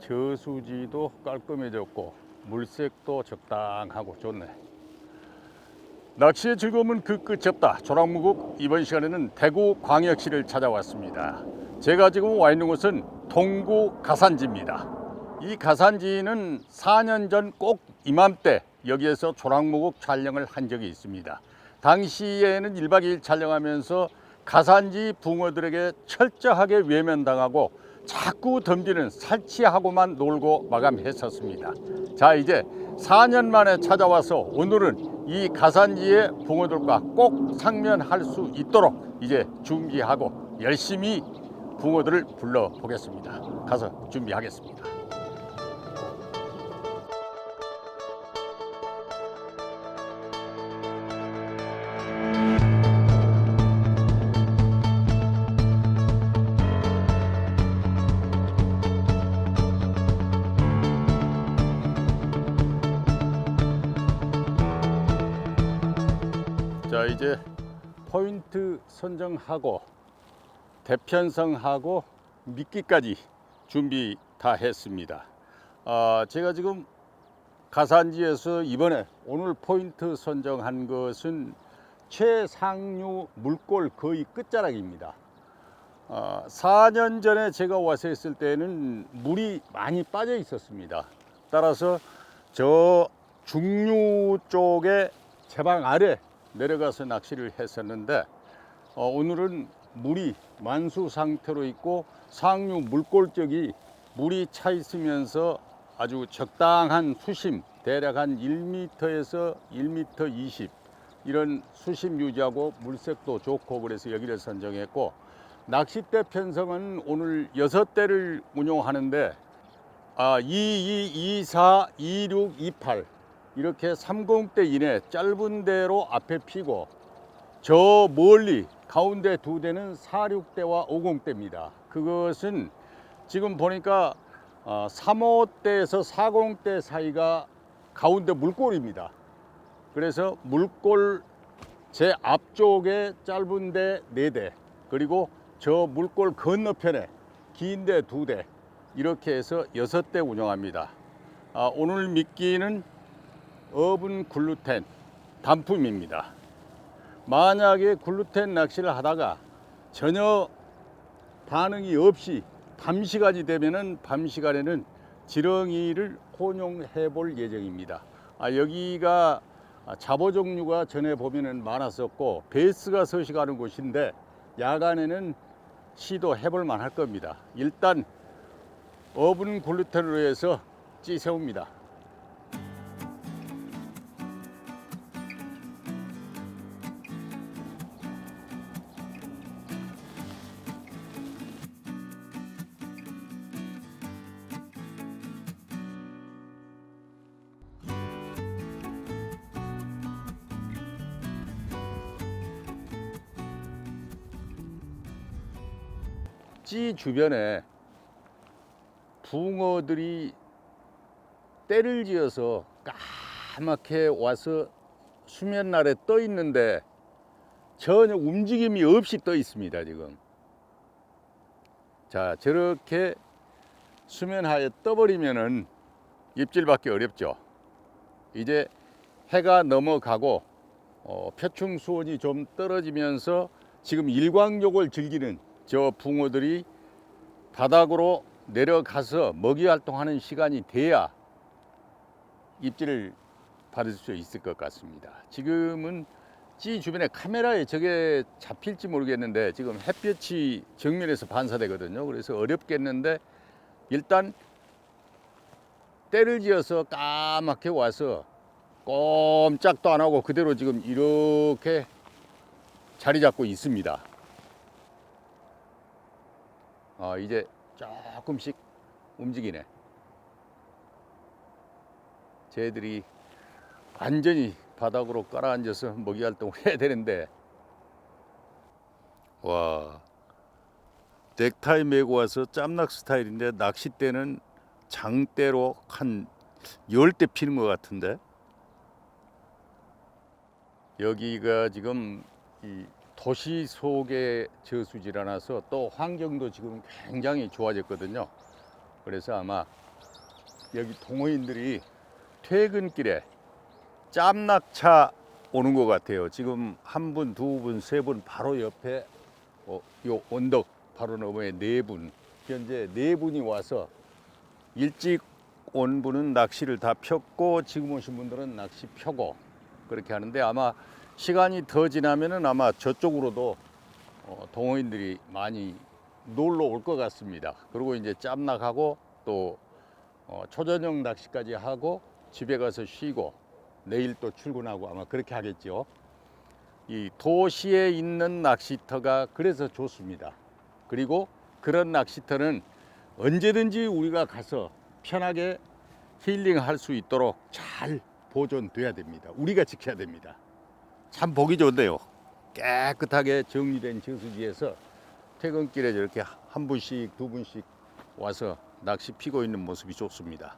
저수지도 깔끔해졌고 물색도 적당하고 좋네. 낚시의 즐거움은 그 끝이 없다. 조랑무국 이번 시간에는 대구광역시를 찾아왔습니다. 제가 지금 와 있는 곳은 동구 가산지입니다. 이 가산지는 4년 전 꼭 이맘때 여기에서 조랑무국 촬영을 한 적이 있습니다. 당시에는 1박 2일 촬영하면서 가산지 붕어들에게 철저하게 외면당하고 자꾸 덤비는 살치하고만 놀고 마감했었습니다. 자, 이제 4년 만에 찾아와서 오늘은 이 가산지의 붕어들과 꼭 상면할 수 있도록 이제 준비하고 열심히 붕어들을 불러보겠습니다. 가서 준비하겠습니다. 자, 이제 포인트 선정하고 대편성하고 미끼까지 준비 다 했습니다. 제가 지금 가산지에서 이번에 오늘 포인트 선정한 것은 최상류 물골 거의 끝자락입니다. 4년 전에 제가 와서 했을 때는 물이 많이 빠져 있었습니다. 따라서 저 중류 쪽에 제방 아래 내려가서 낚시를 했었는데 오늘은 물이 만수 상태로 있고 상류 물골 쪽이 물이 차 있으면서 아주 적당한 수심, 대략 한 1m에서 1m 20 이런 수심 유지하고 물색도 좋고, 그래서 여기를 선정했고, 낚싯대 편성은 오늘 6대를 운용하는데 22, 24, 26, 28 이렇게 30대 이내 짧은 대로 앞에 피고, 저 멀리 가운데 2대는 46대와 50대입니다. 그것은 지금 보니까 35대에서 40대 사이가 가운데 물골입니다. 그래서 물골 제 앞쪽에 짧은 대 4대, 그리고 저 물골 건너편에 긴 대 2대, 이렇게 해서 6대 운영합니다. 오늘 미끼는 어분 글루텐 단품입니다. 만약에 글루텐 낚시를 하다가 전혀 반응이 없이 밤 시간이 되면은 밤 시간에는 지렁이를 혼용해 볼 예정입니다. 여기가 잡어 종류가 전에 보면은 많았었고 베스가 서식하는 곳인데 야간에는 시도해 볼 만할 겁니다. 일단 어분 글루텐으로 해서 찌 세웁니다. 찌 주변에 붕어들이 때를 지어서 까맣게 와서 수면 아래 떠 있는데 전혀 움직임이 없이 떠 있습니다. 지금 자, 저렇게 수면 하에 떠버리면은 입질 받기 어렵죠. 이제 해가 넘어가고 표층 수온이 좀 떨어지면서 지금 일광욕을 즐기는 저 붕어들이 바닥으로 내려가서 먹이 활동하는 시간이 돼야 입질을 받을 수 있을 것 같습니다. 지금은 찌 주변에 카메라에 저게 잡힐지 모르겠는데 지금 햇볕이 정면에서 반사되거든요. 그래서 어렵겠는데 일단 때를 지어서 까맣게 와서 꼼짝도 안 하고 그대로 지금 이렇게 자리 잡고 있습니다. 이제 조금씩 움직이네. 쟤들이 완전히 바닥으로 깔아앉아서 먹이 활동을 해야 되는데, 와, 넥타이 메고 와서 짬낚 스타일인데 낚싯대는 장대로 한 10대 피는 것 같은데. 여기가 지금 이 도시 속의 저수지라서 또 환경도 지금 굉장히 좋아졌거든요. 그래서 아마 여기 동호인들이 퇴근길에 짬낙차 오는 것 같아요. 지금 한 분, 두 분, 세 분 바로 옆에 요 언덕 바로 너머에 네 분, 현재 네 분이 와서 일찍 온 분은 낚시를 다 폈고 지금 오신 분들은 낚시 펴고 그렇게 하는데 아마 시간이 더 지나면은 아마 저쪽으로도 동호인들이 많이 놀러 올 것 같습니다. 그리고 이제 짬낙하고 또 초저녁 낚시까지 하고 집에 가서 쉬고 내일 또 출근하고 아마 그렇게 하겠죠. 이 도시에 있는 낚시터가 그래서 좋습니다. 그리고 그런 낚시터는 언제든지 우리가 가서 편하게 힐링할 수 있도록 잘 보존돼야 됩니다. 우리가 지켜야 됩니다. 참 보기 좋은데요. 깨끗하게 정리된 저수지에서 퇴근길에 저렇게 한 분씩 두 분씩 와서 낚시 피고 있는 모습이 좋습니다.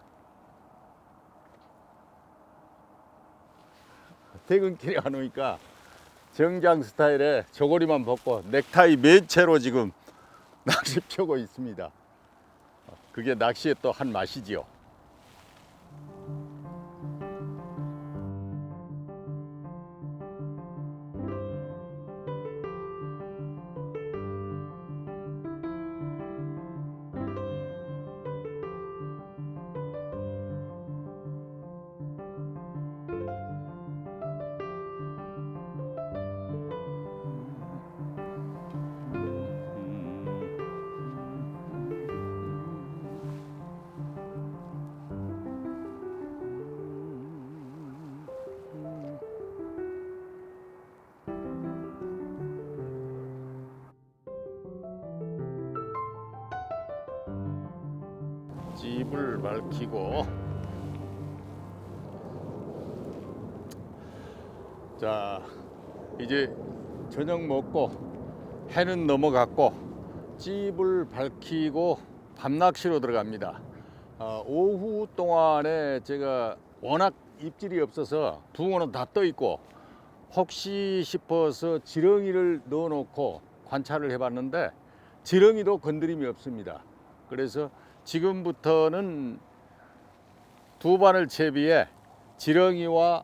퇴근길에 안 오니까 정장 스타일에 저고리만 벗고 넥타이 맨 채로 지금 낚시 펴고 있습니다. 그게 낚시의 또 한 맛이지요. 집을 밝히고 자 이제 저녁 먹고 해는 넘어갔고 집을 밝히고 밤낚시로 들어갑니다. 오후 동안에 제가 워낙 입질이 없어서 붕어는 다 떠 있고 혹시 싶어서 지렁이를 넣어 놓고 관찰을 해봤는데 지렁이도 건드림이 없습니다. 그래서 지금부터는 두 바늘 채비에 지렁이와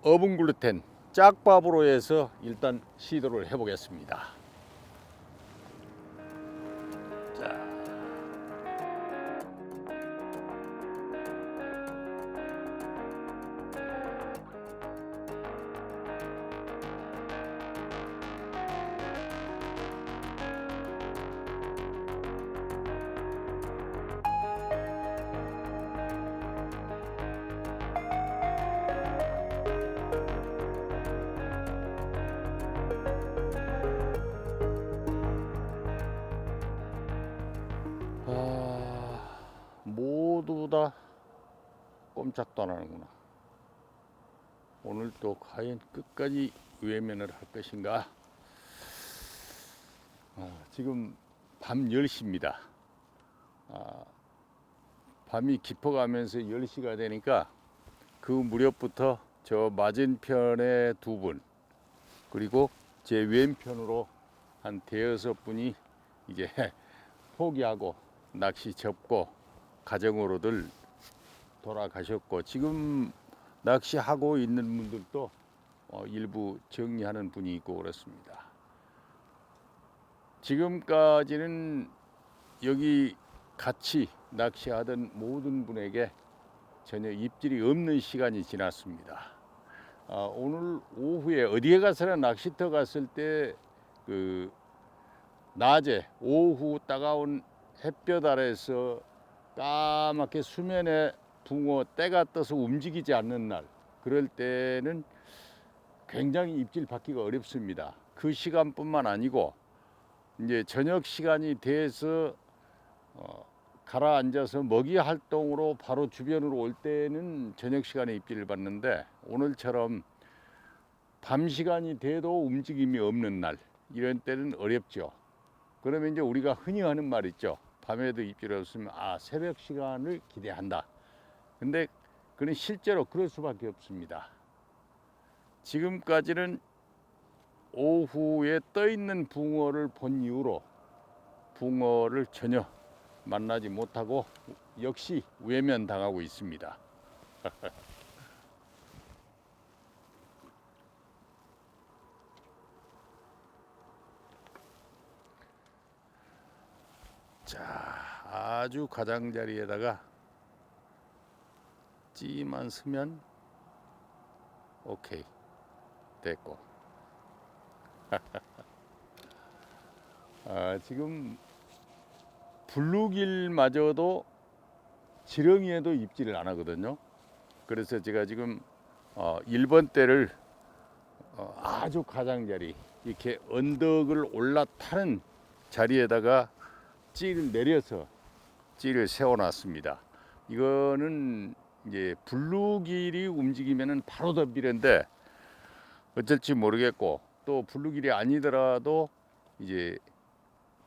어분글루텐 짝밥으로 해서 일단 시도를 해보겠습니다. 자. 모두 다 꼼짝도 안 하는구나. 오늘 또 과연 끝까지 외면을 할 것인가. 지금 밤 10시입니다. 밤이 깊어가면서 10시가 되니까 그 무렵부터 저 맞은편에 두 분 그리고 제 왼편으로 한 대여섯 분이 이제 포기하고 낚시 접고 가정으로들 돌아가셨고 지금 낚시하고 있는 분들도 일부 정리하는 분이 있고 그렇습니다. 지금까지는 여기 같이 낚시하던 모든 분에게 전혀 입질이 없는 시간이 지났습니다. 오늘 오후에 어디에 가서나 낚시터 갔을 때 그 낮에 오후 따가운 햇볕 아래서 까맣게 수면에 붕어 때가 떠서 움직이지 않는 날 그럴 때는 굉장히 입질 받기가 어렵습니다. 그 시간뿐만 아니고 이제 저녁 시간이 돼서 가라앉아서 먹이 활동으로 바로 주변으로 올 때는 저녁 시간에 입질을 받는데 오늘처럼 밤 시간이 돼도 움직임이 없는 날 이런 때는 어렵죠. 그러면 이제 우리가 흔히 하는 말 있죠. 밤에도 입질이 없으면 새벽 시간을 기대한다. 근데 그는 실제로 그럴 수밖에 없습니다. 지금까지는 오후에 떠 있는 붕어를 본 이후로 붕어를 전혀 만나지 못하고 역시 외면당하고 있습니다. 자, 아주 가장자리에다가 찌만 쓰면 오케이 됐고. 지금 블루길마저도 지렁이에도 입질을 안 하거든요. 그래서 제가 지금 1번 대를 아주 가장자리 이렇게 언덕을 올라타는 자리에다가 찌를 내려서 찌를 세워놨습니다. 이거는 이제 블루길이 움직이면은 바로 덤비는데 어쩔지 모르겠고, 또 블루길이 아니더라도 이제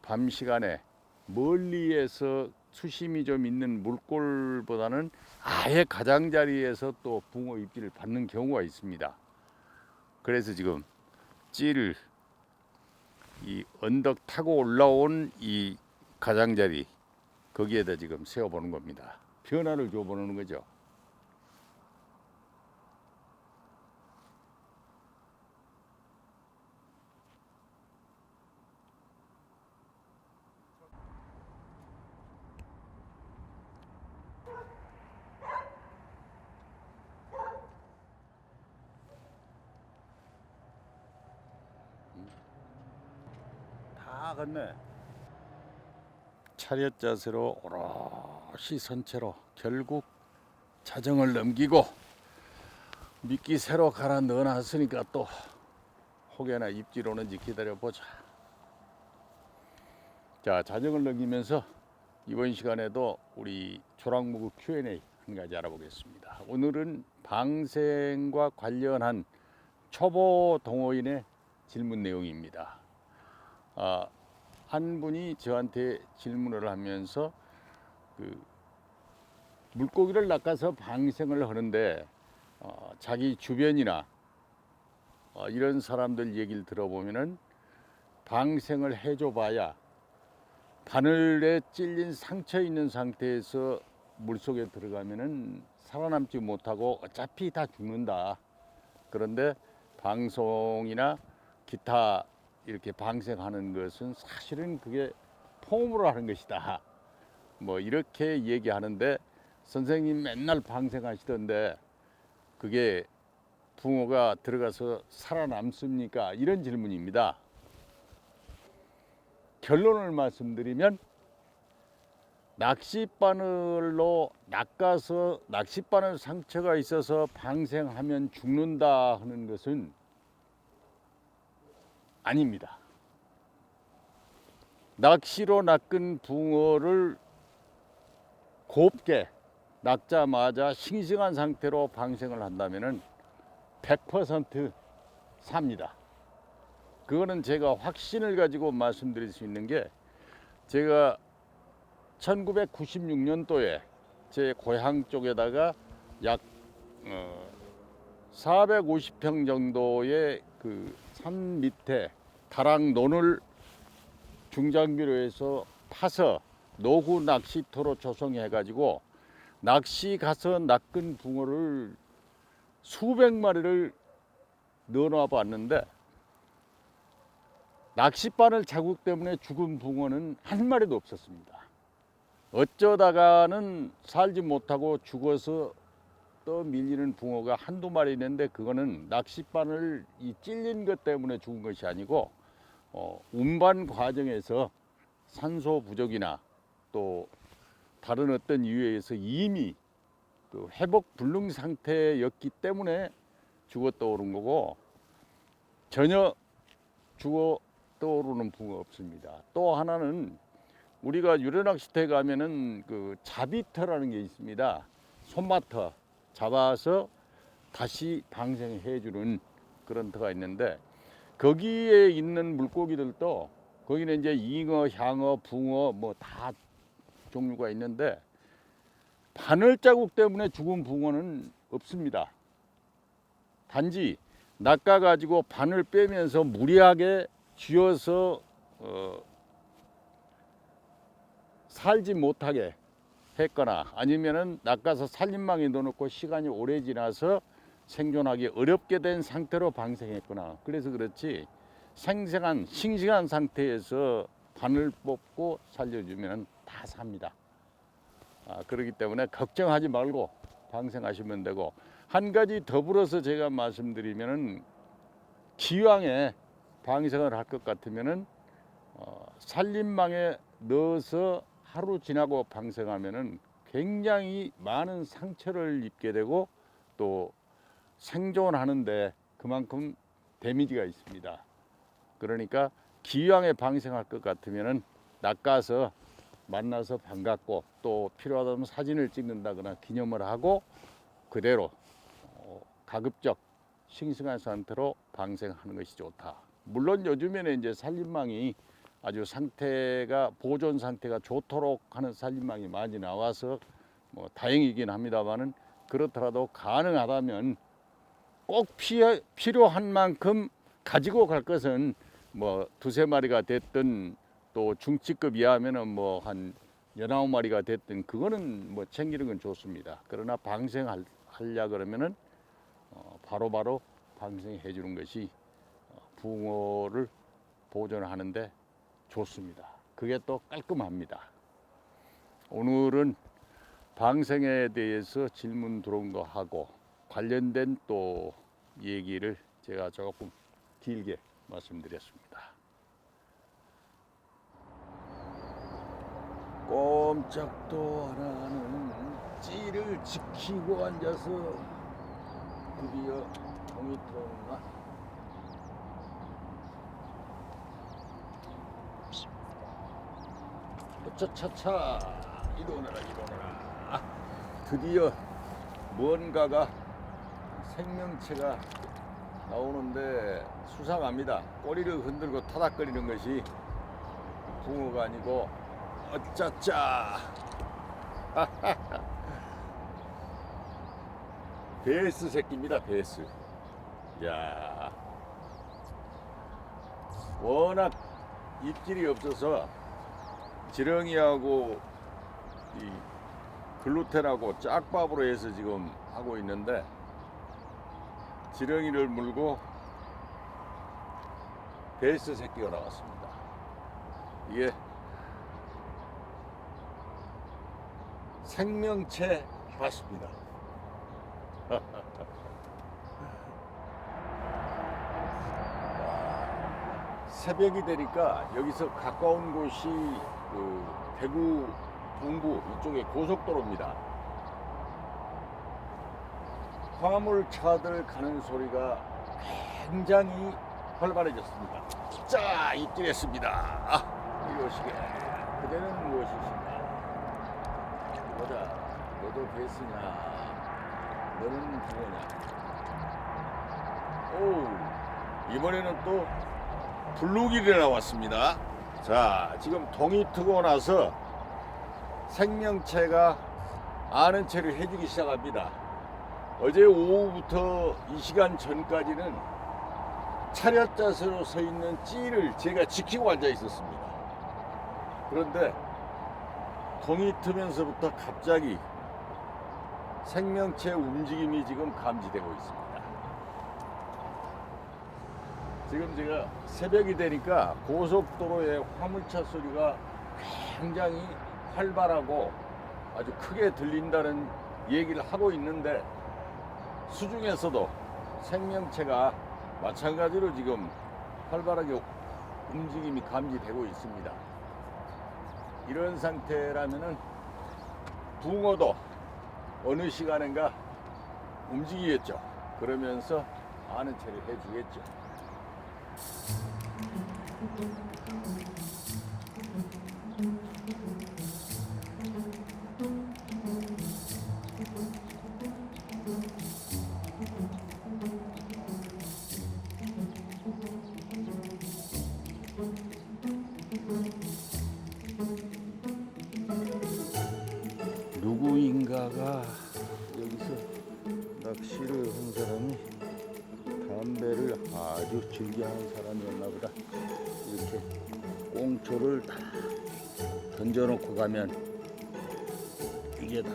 밤 시간에 멀리에서 수심이 좀 있는 물골보다는 아예 가장자리에서 또 붕어 입질을 받는 경우가 있습니다. 그래서 지금 찌를 이 언덕 타고 올라온 이 가장자리 거기에다 지금 세워보는 겁니다. 변화를 줘보는 거죠. 다 갔네. 차렷 자세로 오롯이 선체로 결국 자정을 넘기고 미끼 새로 갈아 넣어놨으니까 또 혹여나 입질 오는지 기다려보자. 자, 자정을 넘기면서 이번 시간에도 우리 조랑무구 Q&A 한 가지 알아보겠습니다. 오늘은 방생과 관련한 초보 동호인의 질문 내용입니다. 한 분이 저한테 질문을 하면서 물고기를 낚아서 방생을 하는데 자기 주변이나 이런 사람들 얘기를 들어보면은 방생을 해줘봐야 바늘에 찔린 상처 있는 상태에서 물속에 들어가면은 살아남지 못하고 어차피 다 죽는다. 그런데 방송이나 기타 이렇게 방생하는 것은 사실은 그게 폼으로 하는 것이다. 뭐 이렇게 얘기하는데, 선생님 맨날 방생하시던데 그게 붕어가 들어가서 살아남습니까? 이런 질문입니다. 결론을 말씀드리면 낚싯바늘로 낚아서 낚싯바늘 상처가 있어서 방생하면 죽는다 하는 것은 아닙니다. 낚시로 낚은 붕어를 곱게 낚자마자 싱싱한 상태로 방생을 한다면은 100% 삽니다. 그거는 제가 확신을 가지고 말씀드릴 수 있는 게, 제가 1996년도에 제 고향 쪽에다가 약 450평 정도의 그 산 밑에 다락논을 중장비로 해서 파서 노후 낚시터로 조성해 가지고 낚시 가서 낚은 붕어를 수백 마리를 넣어놔 봤는데, 낚싯바늘 자국 때문에 죽은 붕어는 한 마리도 없었습니다. 어쩌다가는 살지 못하고 죽어서 또 밀리는 붕어가 한두 마리 있는데, 그거는 낚싯바늘 이 찔린 것 때문에 죽은 것이 아니고 운반 과정에서 산소 부족이나 또 다른 어떤 이유에 의해서 이미 그 회복 불능 상태였기 때문에 죽어 떠오른 거고, 전혀 죽어 떠오르는 붕어 없습니다. 또 하나는, 우리가 유래낚시터에 가면은 그 자비터라는 게 있습니다. 손마터 잡아서 다시 방생해 주는 그런 터가 있는데, 거기에 있는 물고기들도, 거기는 이제 잉어, 향어, 붕어 뭐 다 종류가 있는데, 바늘 자국 때문에 죽은 붕어는 없습니다. 단지 낚아 가지고 바늘 빼면서 무리하게 쥐어서 살지 못하게 했거나 아니면은 낚아서 살림망에 넣어놓고 시간이 오래 지나서 생존하기 어렵게 된 상태로 방생했거나 그래서 그렇지 싱싱한 상태에서 바늘 뽑고 살려주면 다 삽니다. 그렇기 때문에 걱정하지 말고 방생하시면 되고 한 가지 더불어서 제가 말씀드리면은 기왕에 방생을 할 것 같으면은 살림망에 넣어서 하루 지나고 방생하면은 굉장히 많은 상처를 입게 되고 또 생존하는데 그만큼 데미지가 있습니다. 그러니까 기왕에 방생할 것 같으면은 낚아서 만나서 반갑고 또 필요하다면 사진을 찍는다거나 기념을 하고 그대로 가급적 싱싱한 상태로 방생하는 것이 좋다. 물론 요즘에는 이제 살림망이 아주 상태가 보존 상태가 좋도록 하는 살림망이 많이 나와서 뭐 다행이긴 합니다만은 그렇더라도 가능하다면 꼭 필요한 만큼 가지고 갈 것은 뭐 두세 마리가 됐든 또 중치급 이하면은 뭐 한 19마리가 됐든 그거는 뭐 챙기는 건 좋습니다. 그러나 방생하려 그러면은 바로바로 방생해 주는 것이 붕어를 보존하는데 좋습니다. 그게 또 깔끔합니다. 오늘은 방생에 대해서 질문 들어온 거 하고 관련된 또 얘기를 제가 조금 길게 말씀드렸습니다. 꼼짝도 안 하는 찌를 지키고 앉아서 드디어 동이 들어오나? 차차차 일어나라. 드디어 뭔가가 생명체가 나오는데 수상합니다. 꼬리를 흔들고 타닥거리는 것이 붕어가 아니고 어짜짜 베스 새끼입니다. 베스. 야, 워낙 입질이 없어서 지렁이하고 이 글루텐하고 짝밥으로 해서 지금 하고 있는데 지렁이를 물고 베스 새끼가 나왔습니다. 이게 생명체 바스입니다. 새벽이 되니까 여기서 가까운 곳이 그 대구 동부 이쪽에 고속도로입니다. 화물차들 가는 소리가 굉장히 활발해졌습니다. 자, 입질했습니다. 이것이게 그대는 무엇이신가? 보자, 너도 베스냐? 너는 붕어냐? 오, 이번에는 또 블루길이 나왔습니다. 자, 지금 동이 트고 나서 생명체가 아는 체를 해주기 시작합니다. 어제 오후부터 이 시간 전까지는 차렷 자세로 서 있는 찌를 제가 지키고 앉아 있었습니다. 그런데 동이 트면서부터 갑자기 생명체 움직임이 지금 감지되고 있습니다. 지금 제가 새벽이 되니까 고속도로의 화물차 소리가 굉장히 활발하고 아주 크게 들린다는 얘기를 하고 있는데 수중에서도 생명체가 마찬가지로 지금 활발하게 움직임이 감지되고 있습니다. 이런 상태라면은 붕어도 어느 시간인가 움직이겠죠. 그러면서 아는 체를 해주겠죠. 누구인가가 여기서 낚시를 한 사람이 담배를 아주 즐겨 하는 사람이었나 보다. 이렇게 꽁초를 다 던져놓고 가면 이게 다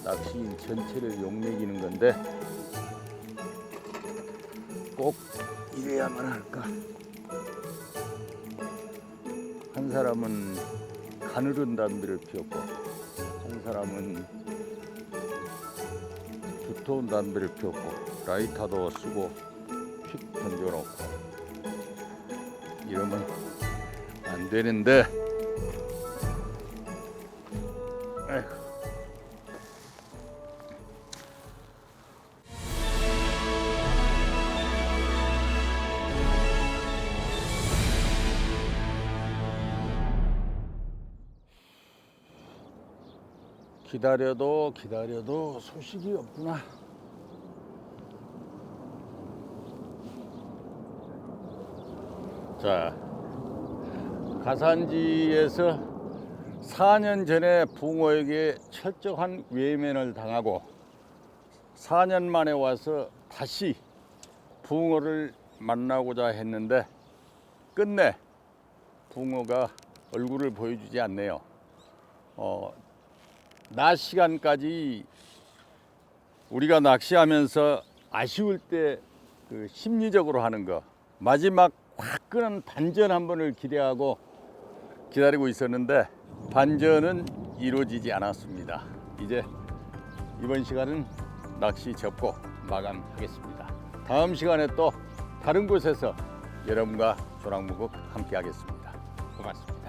낚시인 전체를 욕먹이는 건데 꼭 이래야만 할까? 한 사람은 가늘은 담배를 피웠고 한 사람은 두터운 담배를 피웠고 라이터도 쓰고 휙 던져놓고 이러면 안 되는데 에휴. 기다려도 소식이 없구나. 자, 가산지에서 4년 전에 붕어에게 철저한 외면을 당하고 4년 만에 와서 다시 붕어를 만나고자 했는데 끝내 붕어가 얼굴을 보여주지 않네요. 낮 시간까지 우리가 낚시하면서 아쉬울 때 그 심리적으로 하는 거 마지막 화끈한 반전 한 번을 기대하고 기다리고 있었는데 반전은 이루어지지 않았습니다. 이제 이번 시간은 낚시 접고 마감하겠습니다. 다음 시간에 또 다른 곳에서 여러분과 조랑무국 함께 하겠습니다. 고맙습니다.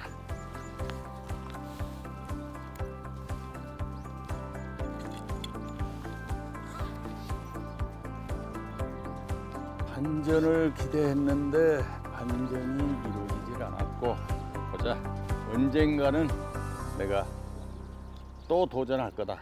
반전을 기대했는데 반전이 이루어지질 않았고 보자. 언젠가는 내가 또 도전할 거다.